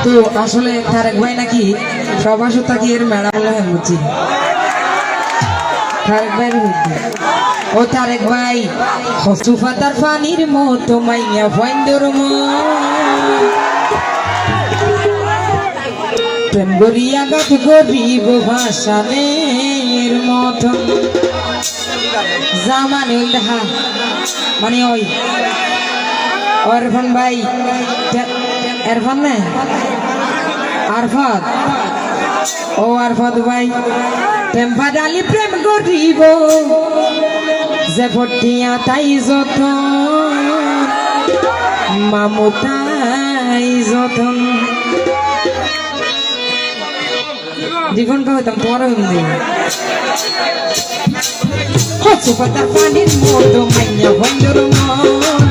তো আসলে তারেক ভাই নাকি প্রবাস থাকি এর ম্যাডাম বুঝছি তারেক ভাইয়ের বুদ্ধি ও তারেক ভাই হসুফাতার পানির মতো মাইয়া ফাইন্দর প্রেম গরিয়া গাত গরিব ভাষানের মতন জামানে ওই দেখা মানে ওই অরফান ভাই এরফান না আরফাত ও আরফাত ভাই প্রেম ফাদালি প্রেম গরিব যে ফটিয়া তাই যতন মামুতাই যতন জীবন হইতাম তোমার হিন্দি হসুফাতার পানির মতো মাইয়া ভঞ্জর মন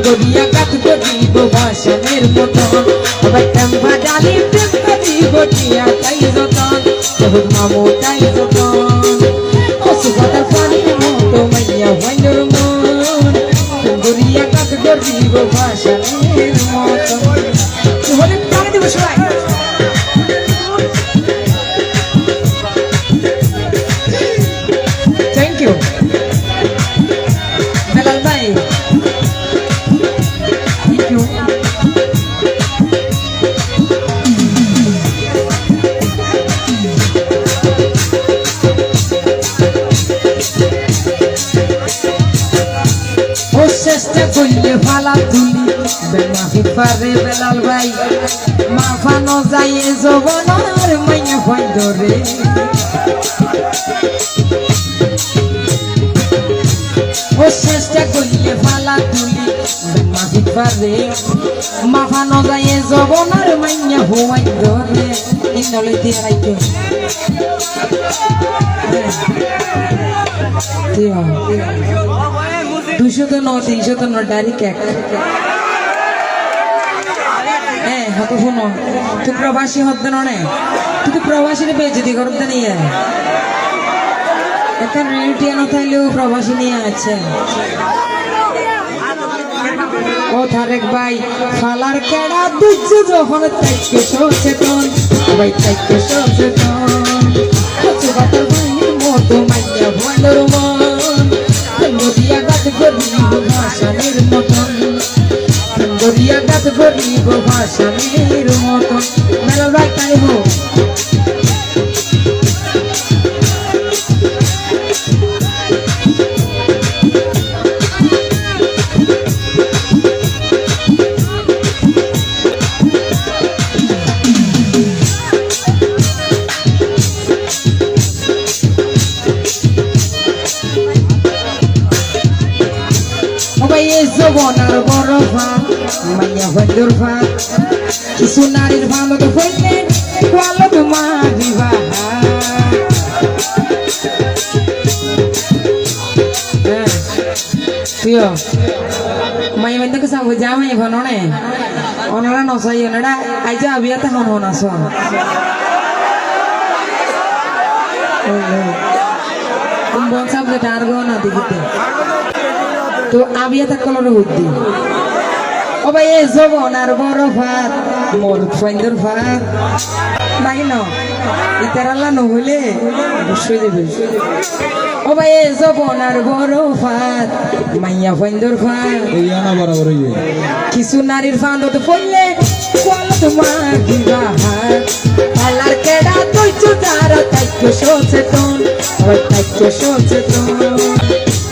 গড়িয়া গাত গরিব ভাষণের মতন প্রেম ফাদালি প্রেম গরিব টিয়া তাই যতন বহুত মামুতাই যতন হসুফাতার পানির মতো মাইয়া ভঞ্জর মন গড়িয়া গাত গরিব ভাষণের মতন বলে টাকা দিব সবাই চেষ্টা করলে ফালা তুলি বেমাফি পারে বেলাল ভাই মাফানো যায় জবনার মাইয়া ফাইদরে ও চেষ্টা করলে ফালা তুলি বেমাফি পারে মাফানো যায় জবনার মাইয়া ফাইদরে ইনলে দিয়ে রাইতে দিয়া 200 no 300 no ডাইরেক্ট এক হাতে ফোন তুই প্রবাসী হতে না তুই প্রবাসীর বেজতি করতে নিয়ে এখন রিলেটিভ না থাকলেও প্রবাসী নিয়ে আছে ও তারেক ভাই ফালার কেডা দুজ যখন তাইকে সচেতন ভাই তাইকে সচেতন কচু বাতার ভাইয়ের মতো মাইয়া ভন্ডর মন গড়িয়া গাত গরিব ভাষণের মতন গড়িয়া গাত গরিব ভাষণের মতন মেলা ভাই তাই হোক জবনার বড় ভাত মাইয়া ভঞ্জর ভাত কিছু নারীর ভালো তো হইলে ভালো তোমার বিবাহ মাইয়া বান্ধবকে সাবু যা মাইয়া ভানে ওনারা নসাই ওনারা আইজা আবিয়াতে হন হন আস বন সাবজেক্ট আর গো না দেখিতে তো আবিয়া তা কলর বুদ্ধি ও ভাই এ জবনার বড় ভাত মোর ফাইন্দর ভাত নাই না ইতারাল্লা নহলে অবশ্যই দেবে ও ভাই এ জবনার বড় ভাত মাইয়া ফাইন্দর ভাত ইয়ানা বরাবর ইয়ে কিছু নারীর ফান্দত পড়লে কোয়াল তোমার বিবাহ আল্লাহর কেডা তুই চুদার তাইকে সচেতন ওই তাইকে সচেতন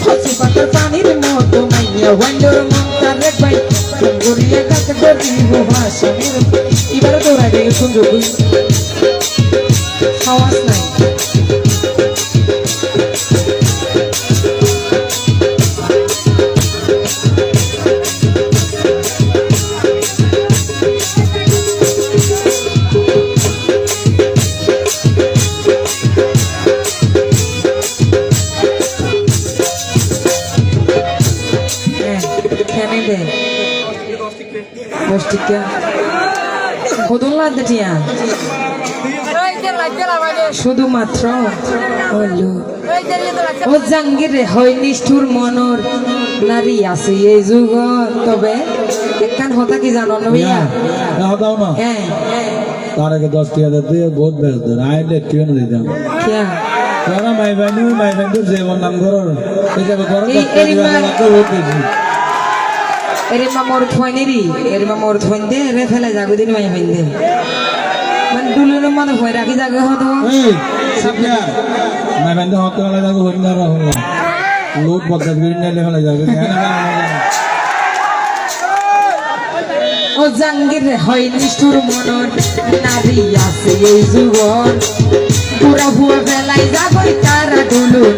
হসুফাতার পানির মতো মাইয়া ভঞ্জর মন তারেক ভাই গড়িয়া গাত গরিব ভাষণের এবারে তোরা গিয়ে সুন্দর আওয়াজ নাই শুধুমাত্র ও জাঙ্গিরে হয় নিষ্ঠুর মনর নারী আছে এই যুগ তবে একখান হতা কি জানো না ভাইয়া হতাও না হ্যাঁ তার আগে 10 টাকা দিয়ে বহুত ব্যস্ত আইলে টিও না দিতাম क्या তোরা মাই বাইনু জীবন নাম করর এই যে ঘর এরিমা মোর থইনেরি এরিমা মোর থইন্দে রে ফেলে যাগো দিন মাই হইন্দে মানে দুলুর মানে ভয় রাখি যাগো হতো এই সাবনা মাই বাইনু হতে হলে যাগো হইন না রহ লোট বদল করে নিলে হলে যাবে ও জাঙ্গির হয় নিষ্ঠুর মনন নারী আছে এই যুগন পুরা ভুয়া ফেলাই যাবই তারা দুলুন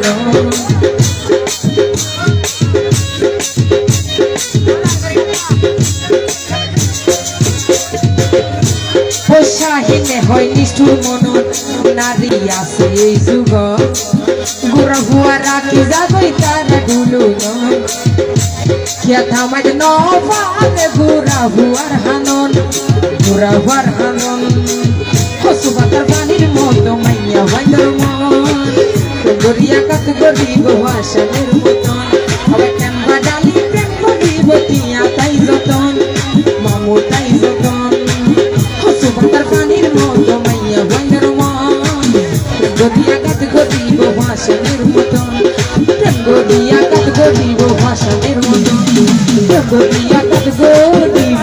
শাহিনে হয় নিষ্ঠুর মনন নারী আছে এই যুগ গুড়া ভুয়া রাখি যাবই তারা দুলুন খেতা মাঝ নবারে গুড়া ভুয়ার হানন গুড়া ভুয়ার হানন হসু বাতার পানির মতো মাইয়া ভাইদের মন গড়িয়া কাত গরিব ভাষণের মতন আবার কেমবা ডালি প্রেম করিব তিয়া তাই যতন মামু তাই যতন হসু বাতার পানির মতো মাইয়া ভাইদের মন গড়িয়া কাত গরিব ভাষণের মতন গড়িয়া কাত গরিব ভাষণের মতন গড়িয়া কাত গরিব